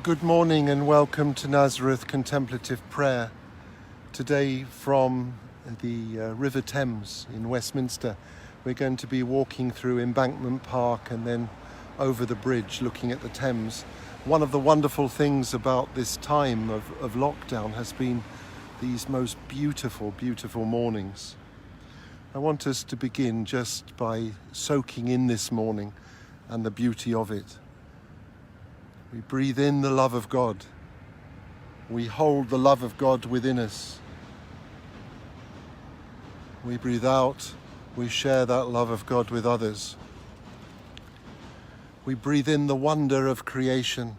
Good morning and welcome to Nazareth Contemplative Prayer. Today from the River Thames in Westminster. We're going to be walking through Embankment Park and then over the bridge looking at the Thames. One of the wonderful things about this time of lockdown has been these most beautiful, beautiful mornings. I want us to begin just by soaking in this morning and the beauty of it. We breathe in the love of God. We hold the love of God within us. We breathe out. We share that love of God with others. We breathe in the wonder of creation.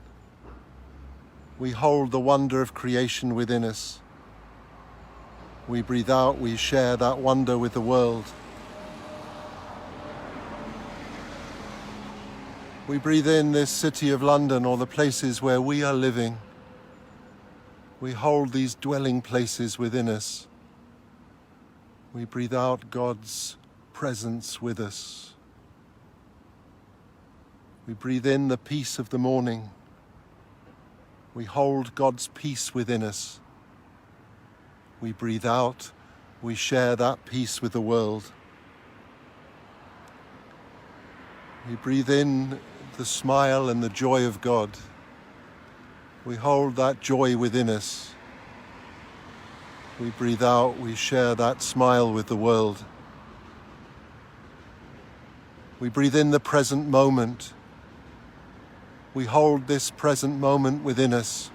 We hold the wonder of creation within us. We breathe out. We share that wonder with the world. We breathe in this city of London or the places where we are living. We hold these dwelling places within us. We breathe out God's presence with us. We breathe in the peace of the morning. We hold God's peace within us. We breathe out. We share that peace with the world. We breathe in the smile and the joy of God. We hold that joy within us. We breathe out, we share that smile with the world. We breathe in the present moment. We hold this present moment within us.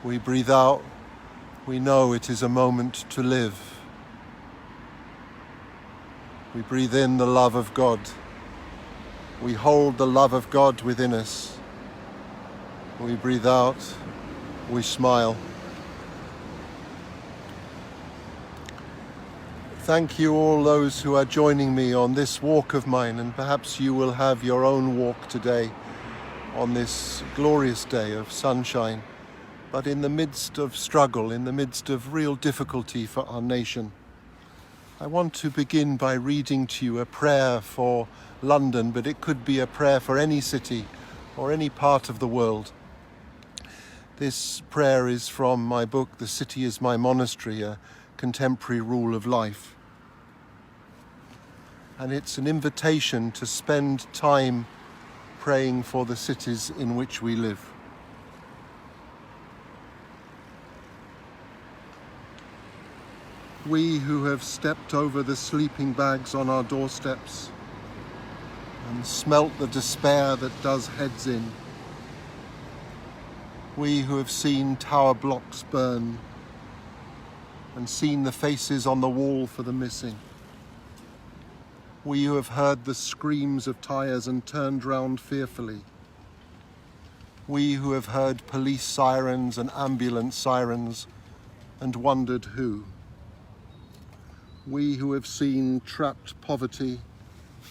We breathe out, we know it is a moment to live. We breathe in the love of God. We hold the love of God within us. We breathe out, we smile. Thank you all those who are joining me on this walk of mine, and perhaps you will have your own walk today on this glorious day of sunshine, but in the midst of struggle, in the midst of real difficulty for our nation. I want to begin by reading to you a prayer for London, but it could be a prayer for any city or any part of the world. This prayer is from my book, The City is My Monastery, a contemporary rule of life. And it's an invitation to spend time praying for the cities in which we live. We who have stepped over the sleeping bags on our doorsteps and smelt the despair that does heads in. We who have seen tower blocks burn and seen the faces on the wall for the missing. We who have heard the screams of tires and turned round fearfully. We who have heard police sirens and ambulance sirens and wondered who. We who have seen trapped poverty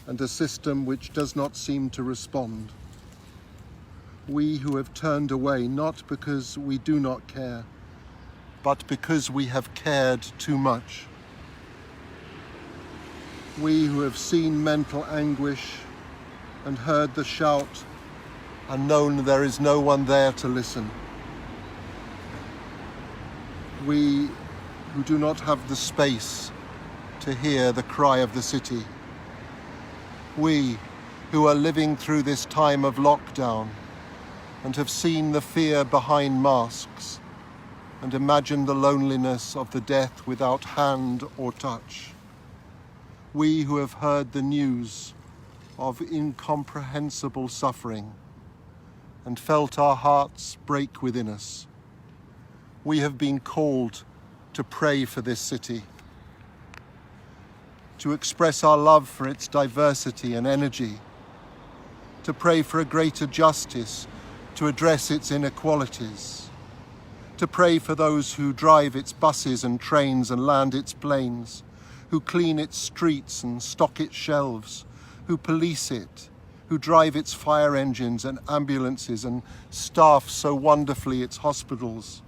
and a system which does not seem to respond. We who have turned away not because we do not care, but because we have cared too much. We who have seen mental anguish and heard the shout and known there is no one there to listen. We who do not have the space to hear the cry of the city. We who are living through this time of lockdown and have seen the fear behind masks and imagined the loneliness of the death without hand or touch. We who have heard the news of incomprehensible suffering and felt our hearts break within us. We have been called to pray for this city, to express our love for its diversity and energy, to pray for a greater justice, to address its inequalities, to pray for those who drive its buses and trains and land its planes, who clean its streets and stock its shelves, who police it, who drive its fire engines and ambulances and staff so wonderfully its hospitals,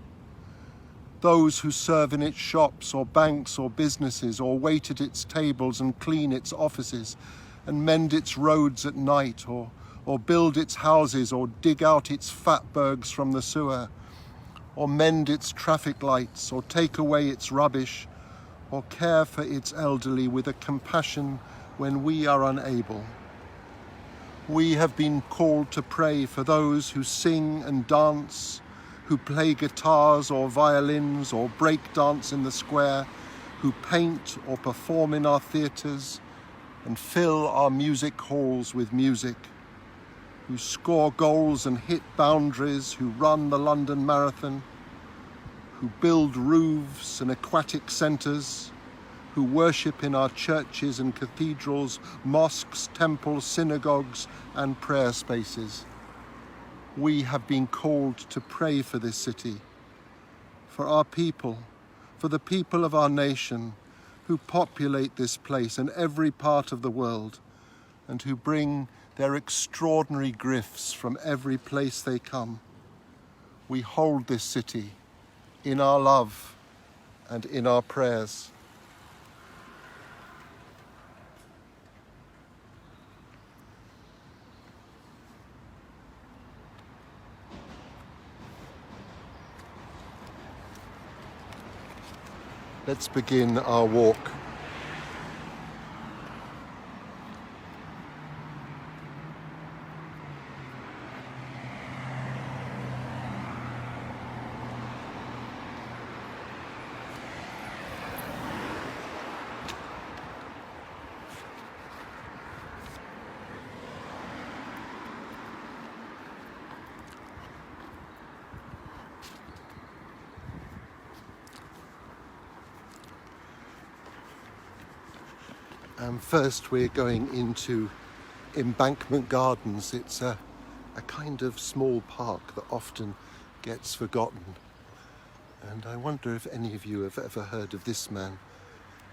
those who serve in its shops or banks or businesses or wait at its tables and clean its offices and mend its roads at night or or build its houses, or dig out its fatbergs from the sewer, or mend its traffic lights, or take away its rubbish, or care for its elderly with a compassion when we are unable. We have been called to pray for those who sing and dance, who play guitars or violins or break dance in the square, who paint or perform in our theatres and fill our music halls with music, who score goals and hit boundaries, who run the London Marathon, who build roofs and aquatic centres, who worship in our churches and cathedrals, mosques, temples, synagogues and prayer spaces. We have been called to pray for this city, for our people, for the people of our nation who populate this place and every part of the world, and who bring their extraordinary gifts from every place they come. We hold this city in our love and in our prayers. Let's begin our walk. First we're going into Embankment Gardens. It's a kind of small park that often gets forgotten. And I wonder if any of you have ever heard of this man.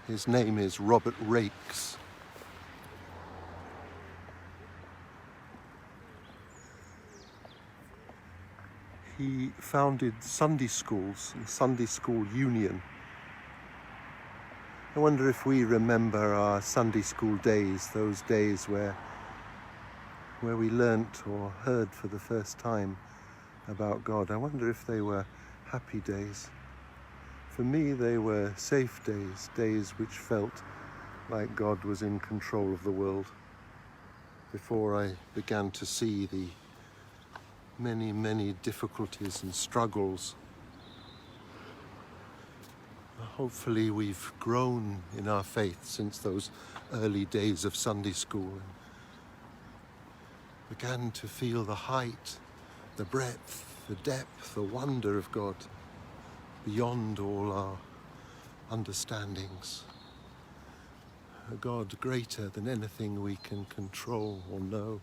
His name is Robert Raikes. He founded Sunday schools and Sunday School Union. I wonder if we remember our Sunday school days, those days where we learnt or heard for the first time about God. I wonder if they were happy days. For me, they were safe days, days which felt like God was in control of the world, before I began to see the many, many difficulties and struggles. Hopefully we've grown in our faith since those early days of Sunday school and began to feel the height, the breadth, the depth, the wonder of God beyond all our understandings. A God greater than anything we can control or know.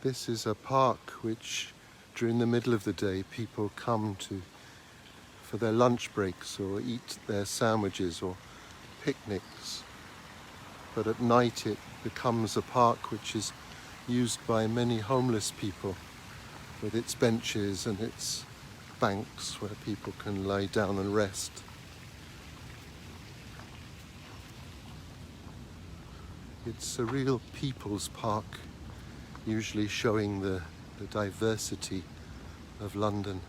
This is a park which, during the middle of the day, people come to for their lunch breaks or eat their sandwiches or picnics. But at night it becomes a park which is used by many homeless people, with its benches and its banks where people can lie down and rest. It's a real people's park, usually showing the diversity of London.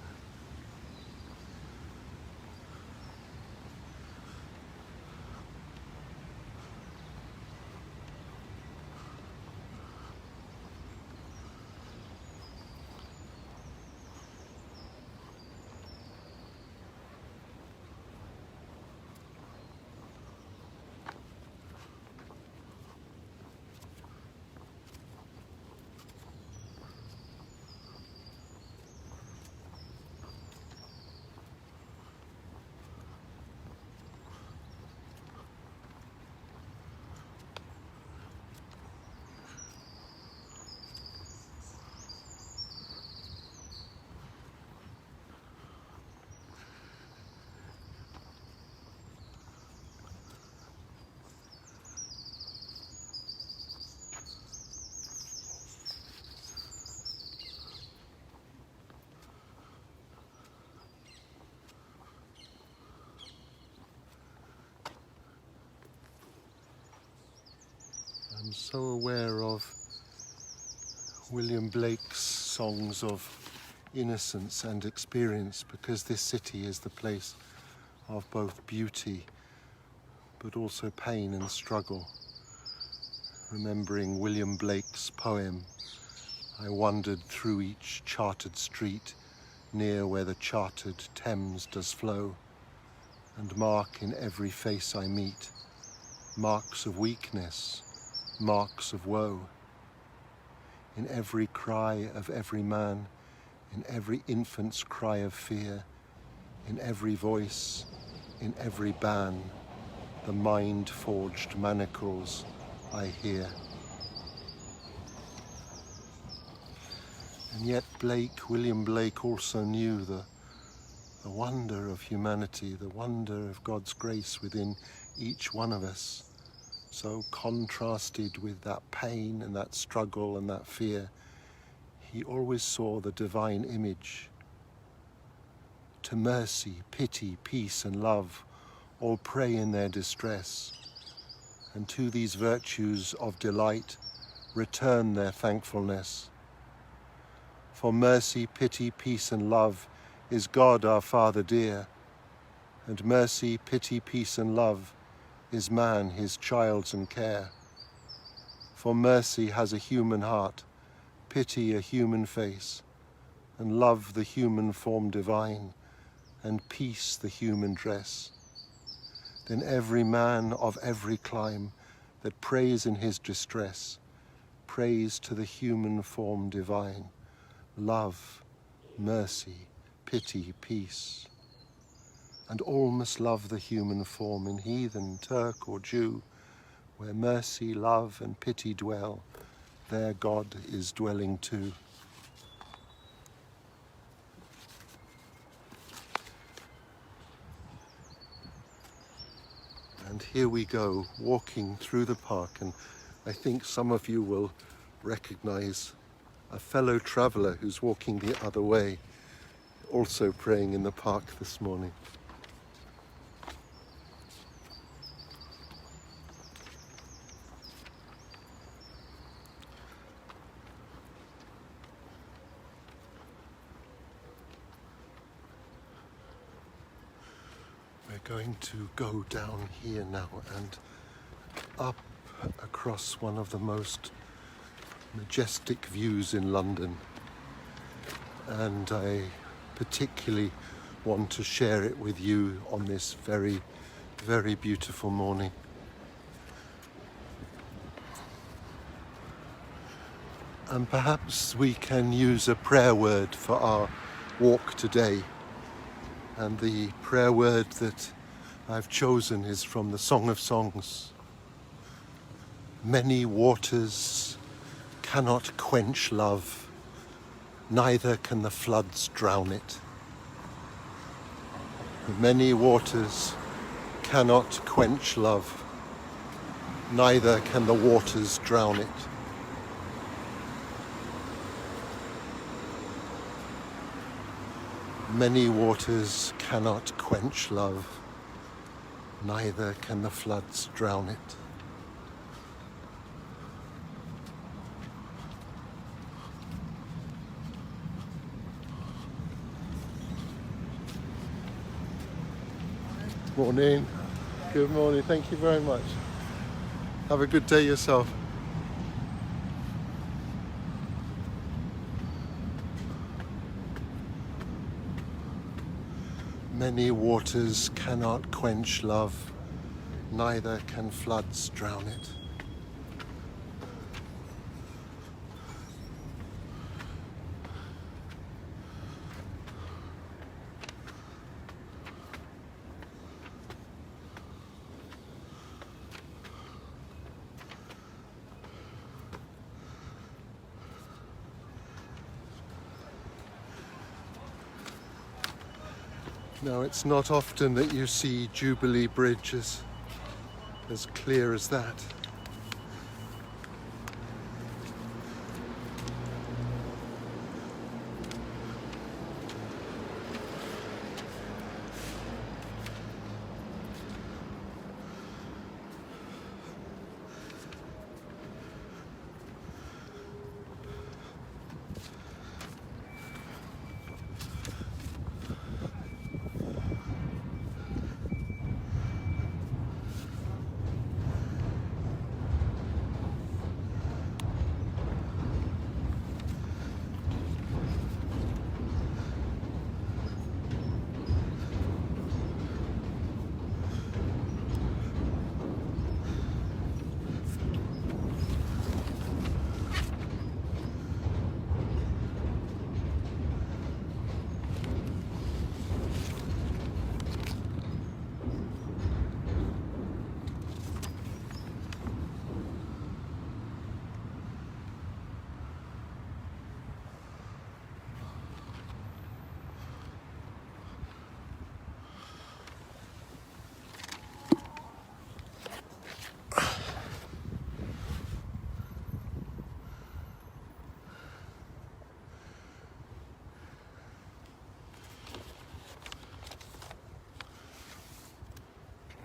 I'm so aware of William Blake's songs of innocence and experience, because this city is the place of both beauty but also pain and struggle. Remembering William Blake's poem, I wandered through each chartered street, near where the chartered Thames does flow, and mark in every face I meet marks of weakness, marks of woe. In every cry of every man, in every infant's cry of fear, in every voice, in every ban, the mind-forged manacles I hear. And yet William Blake also knew the wonder of humanity, the wonder of God's grace within each one of us, so contrasted with that pain and that struggle and that fear. He always saw the divine image. To mercy, pity, peace and love all pray in their distress, and to these virtues of delight return their thankfulness. For mercy, pity, peace and love is God our Father dear, and mercy, pity, peace and love is man, his child's and care. For mercy has a human heart, pity a human face, and love the human form divine, and peace the human dress. Then every man of every clime that prays in his distress, prays to the human form divine, love, mercy, pity, peace. And all must love the human form in heathen, Turk or Jew, where mercy, love and pity dwell, there God is dwelling too. And here we go, walking through the park, and I think some of you will recognize a fellow traveller who's walking the other way, also praying in the park this morning. We're going to go down here now and up across one of the most majestic views in London, and I particularly want to share it with you on this very, very beautiful morning. And perhaps we can use a prayer word for our walk today. And the prayer word that I've chosen is from the Song of Songs. Many waters cannot quench love, neither can the floods drown it. Many waters cannot quench love, neither can the waters drown it. Many waters cannot quench love, neither can the floods drown it. Morning. Good morning. Thank you very much. Have a good day yourself. Many waters cannot quench love, neither can floods drown it. Now, it's not often that you see Jubilee Bridge as clear as that.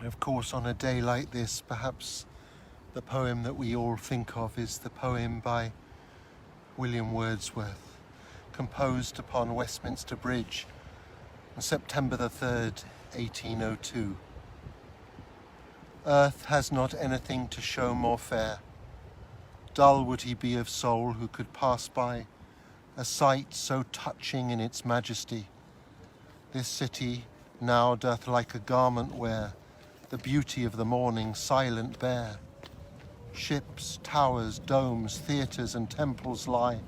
of course, on a day like this, perhaps the poem that we all think of is the poem by William Wordsworth, composed upon Westminster Bridge on September the 3rd, 1802. Earth has not anything to show more fair. Dull would he be of soul who could pass by a sight so touching in its majesty. This city now doth like a garment wear the beauty of the morning silent bare. Ships, towers, domes, theatres and temples lie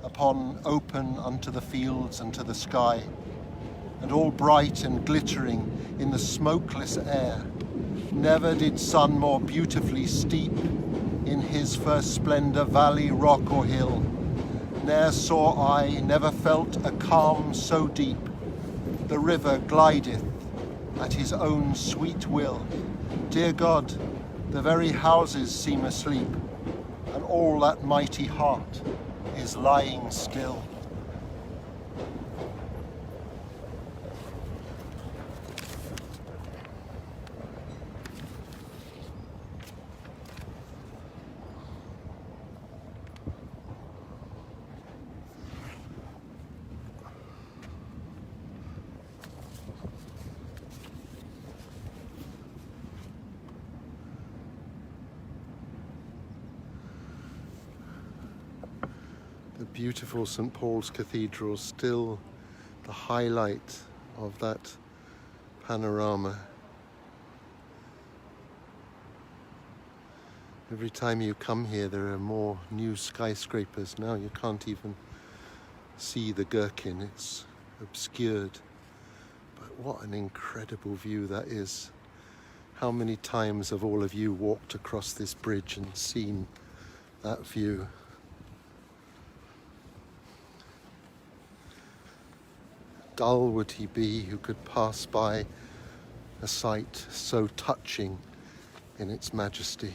upon open unto the fields and to the sky, and all bright and glittering in the smokeless air. Never did sun more beautifully steep in his first splendour valley, rock or hill. Ne'er saw I, never felt a calm so deep. The river glideth at his own sweet will. Dear God, the very houses seem asleep, and all that mighty heart is lying still. The beautiful St. Paul's Cathedral, still the highlight of that panorama. Every time you come here, there are more new skyscrapers. Now you can't even see the Gherkin, it's obscured. But what an incredible view that is. How many times have all of you walked across this bridge and seen that view? Dull would he be who could pass by a sight so touching in its majesty.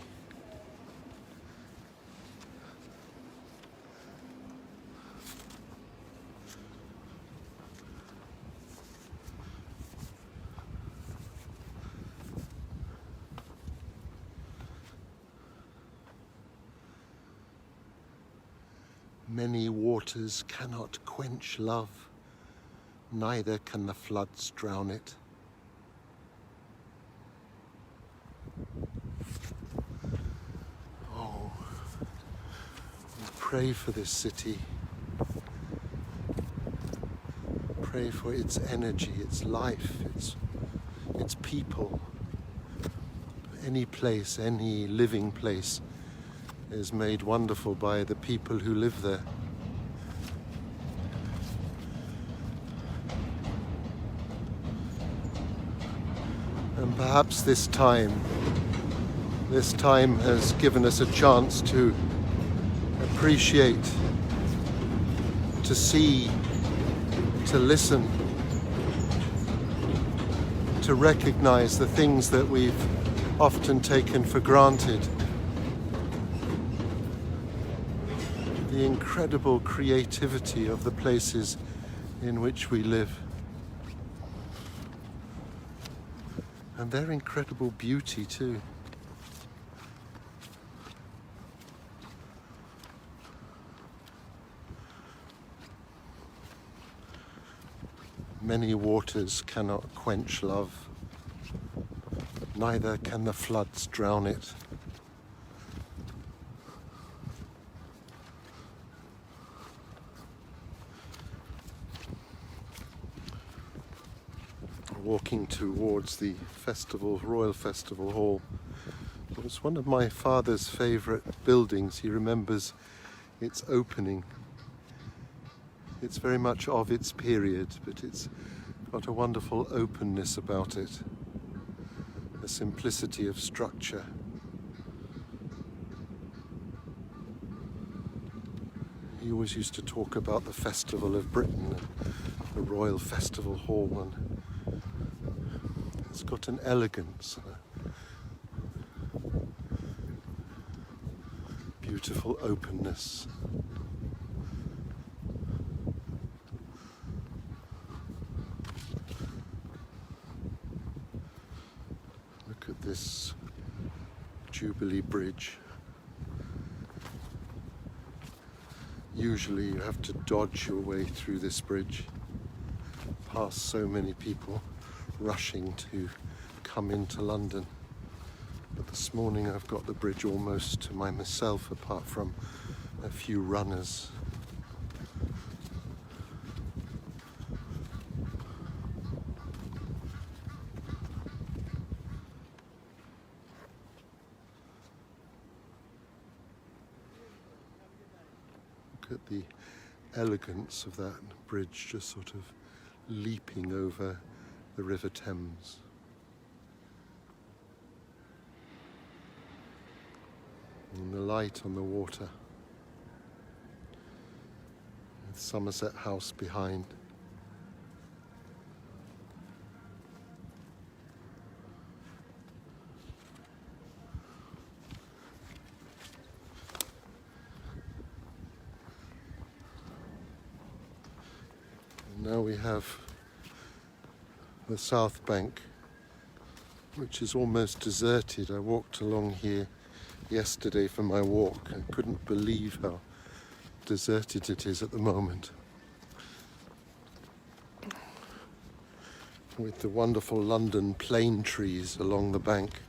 Many waters cannot quench love, neither can the floods drown it. Oh, we pray for this city. Pray for its energy, its life, its people. Any place, any living place is made wonderful by the people who live there. And perhaps this time has given us a chance to appreciate, to see, to listen, to recognize the things that we've often taken for granted. The incredible creativity of the places in which we live. And their incredible beauty too. Many waters cannot quench love, neither can the floods drown it. Walking towards the Royal Festival Hall. It was one of my father's favourite buildings. He remembers its opening. It's very much of its period, but it's got a wonderful openness about it, a simplicity of structure. He always used to talk about the Festival of Britain, the Royal Festival Hall, and it's got an elegance, a beautiful openness. Usually you have to dodge your way through this bridge, past so many people rushing to come into London. But this morning I've got the bridge almost to myself, apart from a few runners. Look at the elegance of that bridge, just sort of leaping over the River Thames. And the light on the water, with Somerset House behind. And now we have the South Bank, which is almost deserted. I walked along here yesterday for my walk. I couldn't believe how deserted it is at the moment, with the wonderful London plane trees along the bank.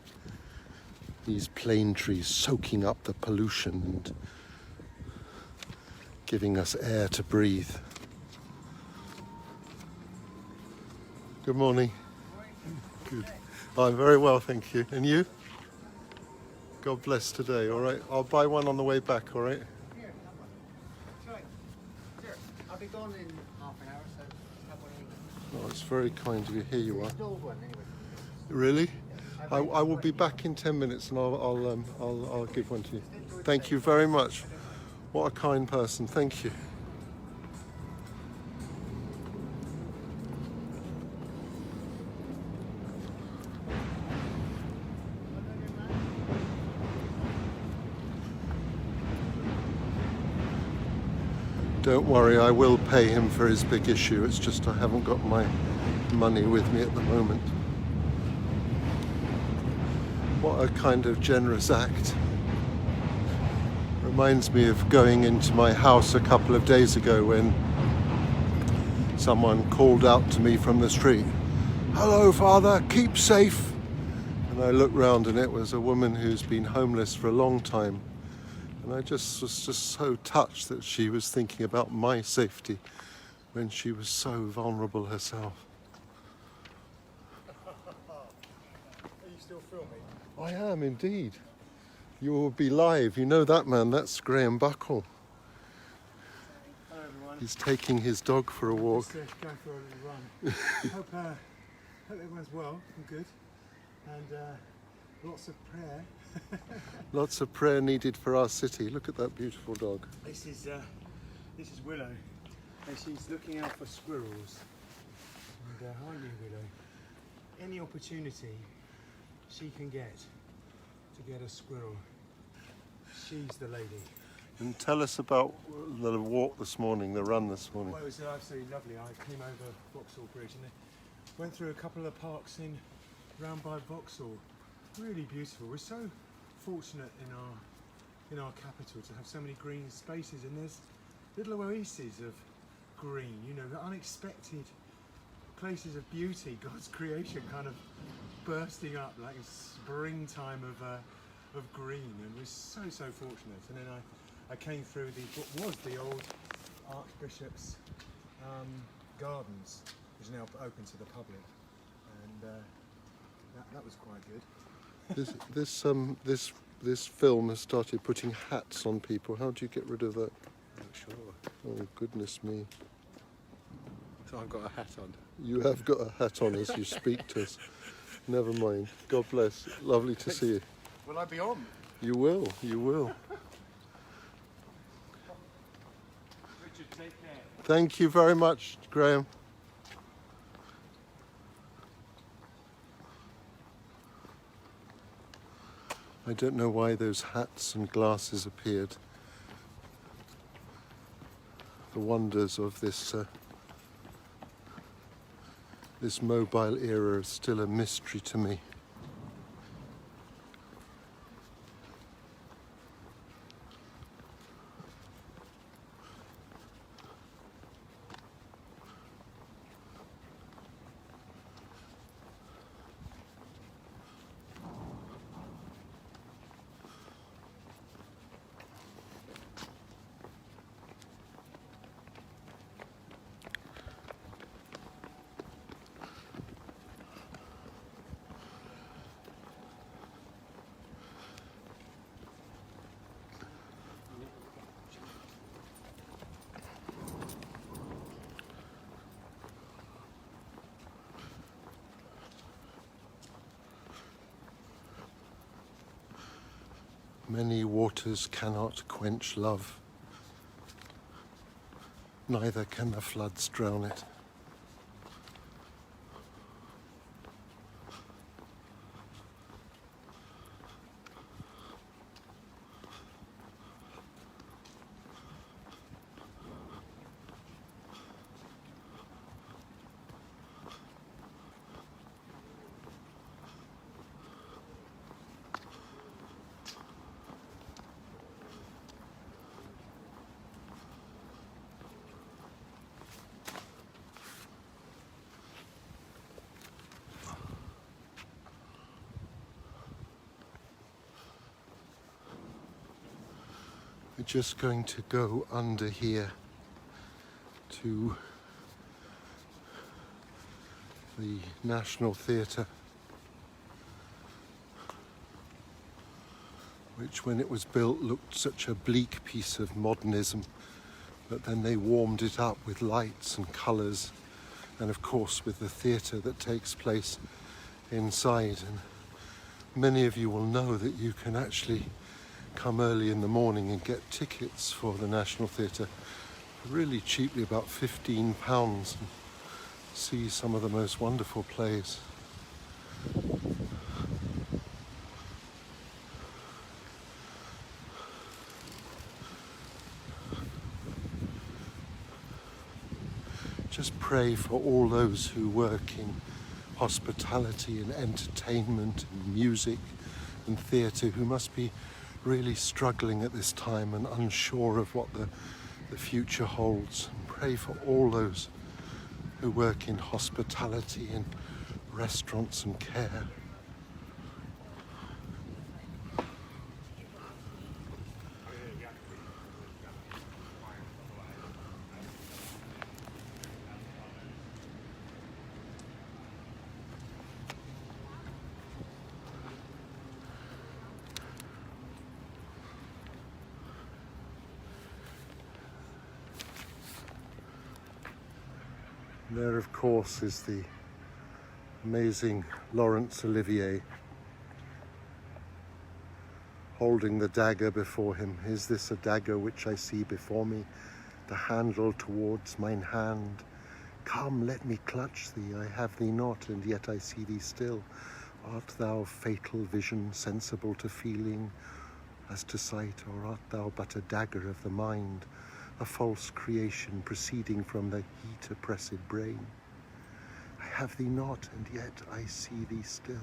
These plane trees soaking up the pollution and giving us air to breathe. Good morning. Good. I'm very well, thank you. And you? God bless today, all right? I'll buy one on the way back, all right? Here, have one. Sure. Sure. I'll be gone in half an hour, so have one anyway. Oh, it's very kind of you. Here you are. It's an old one, anyway. Really? I will be back in 10 minutes and I'll give one to you. Thank you very much. What a kind person. Thank you. Don't worry, I will pay him for his big issue. It's just I haven't got my money with me at the moment. What a kind of generous act. Reminds me of going into my house a couple of days ago when someone called out to me from the street, "Hello, Father, keep safe." And I looked round and it was a woman who's been homeless for a long time. And I was just so touched that she was thinking about my safety when she was so vulnerable herself. Are you still filming? I am indeed. You will be live. You know that man, that's Graham Buckle. Hello, everyone. He's taking his dog for a walk. Just going for a little run. hope everyone's well and good. And lots of prayer. Lots of prayer needed for our city. Look at that beautiful dog. This is Willow, and she's looking out for squirrels. And aren't you, Willow? Any opportunity she can get to get a squirrel, she's the lady. And tell us about the walk this morning, the run this morning. Well, it was absolutely lovely. I came over Vauxhall Bridge and went through a couple of parks round by Vauxhall. Really beautiful. We're so fortunate in our capital to have so many green spaces, and there's little oases of green, you know, the unexpected places of beauty, God's creation kind of bursting up like a springtime of green, and we're so fortunate. And then I came through what was the old Archbishop's gardens, which is now open to the public, and that was quite good. This film has started putting hats on people. How do you get rid of that? Not sure. Oh, goodness me. So I've got a hat on. You have got a hat on as you speak to us. Never mind. God bless. Lovely to see you. Will I be on? You will. You will. Richard, take care. Thank you very much, Graham. I don't know why those hats and glasses appeared. The wonders of this mobile era is still a mystery to me. Many waters cannot quench love, neither can the floods drown it. We're just going to go under here to the National Theatre, which when it was built looked such a bleak piece of modernism, but then they warmed it up with lights and colours, and of course with the theatre that takes place inside. And many of you will know that you can actually come early in the morning and get tickets for the National Theatre really cheaply, about £15, and see some of the most wonderful plays. Just pray for all those who work in hospitality and entertainment and music and theatre, who must be really struggling at this time and unsure of what the future holds. Pray for all those who work in hospitality and restaurants and care. There, of course, is the amazing Laurence Olivier holding the dagger before him. Is this a dagger which I see before me, the handle towards mine hand? Come, let me clutch thee, I have thee not, and yet I see thee still. Art thou fatal vision, sensible to feeling as to sight, or art thou but a dagger of the mind, a false creation proceeding from the heat-oppressed brain? I have thee not, and yet I see thee still.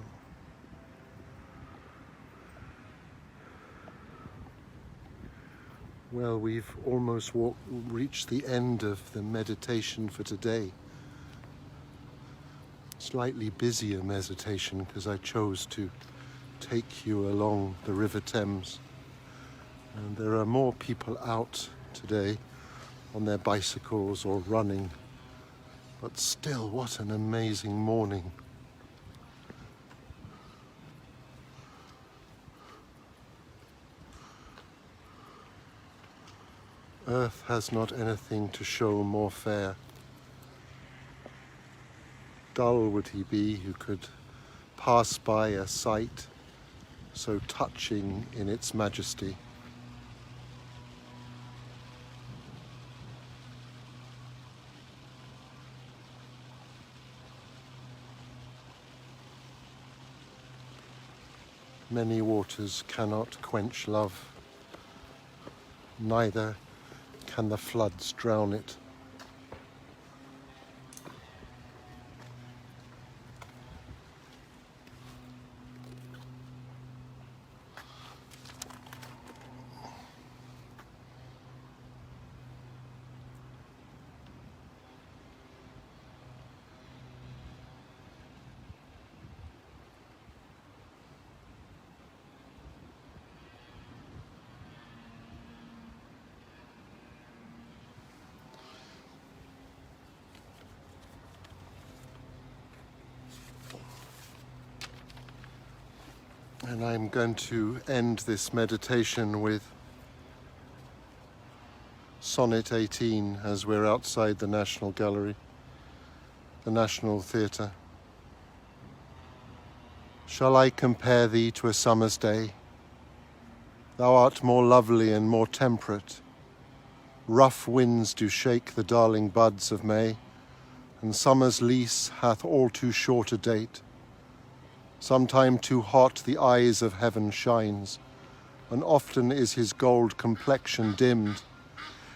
Well, we've almost reached the end of the meditation for today. Slightly busier meditation because I chose to take you along the River Thames. And there are more people out today on their bicycles or running, but still, what an amazing morning. Earth has not anything to show more fair. Dull would he be who could pass by a sight so touching in its majesty. Many waters cannot quench love, neither can the floods drown it. And I'm going to end this meditation with Sonnet 18 as we're outside the National Gallery, the National Theatre. Shall I compare thee to a summer's day, Thou art more lovely and more temperate. Rough winds do shake the darling buds of May, and summer's lease hath all too short a date. Sometime too hot the eyes of heaven shines, and often is his gold complexion dimmed,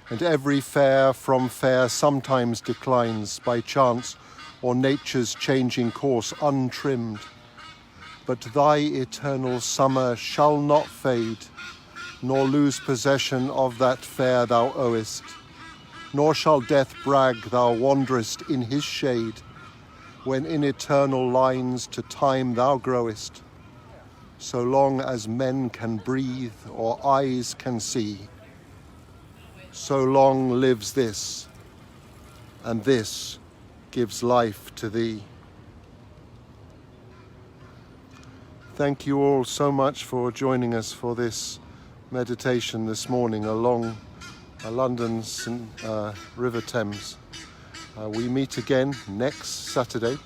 and every fair from fair sometimes declines by chance or nature's changing course untrimmed. But thy eternal summer shall not fade, nor lose possession of that fair thou owest, nor shall death brag thou wanderest in his shade, when in eternal lines to time thou growest. So long as men can breathe or eyes can see, so long lives this, and this gives life to thee. Thank you all so much for joining us for this meditation this morning along London River Thames. We meet again next Saturday,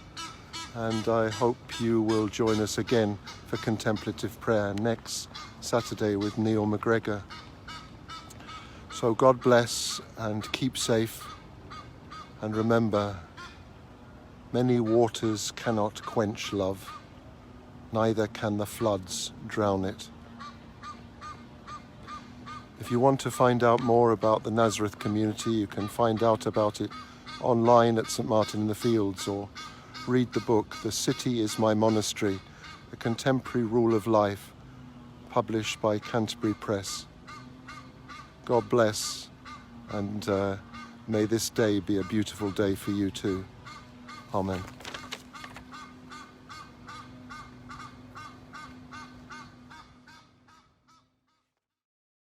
and I hope you will join us again for contemplative prayer next Saturday with Neil McGregor. So God bless and keep safe, and remember, many waters cannot quench love, neither can the floods drown it. If you want to find out more about the Nazareth community, you can find out about it online at St. Martin in the Fields, or read the book, The City is My Monastery, A Contemporary Rule of Life, published by Canterbury Press. God bless, and may this day be a beautiful day for you too. Amen.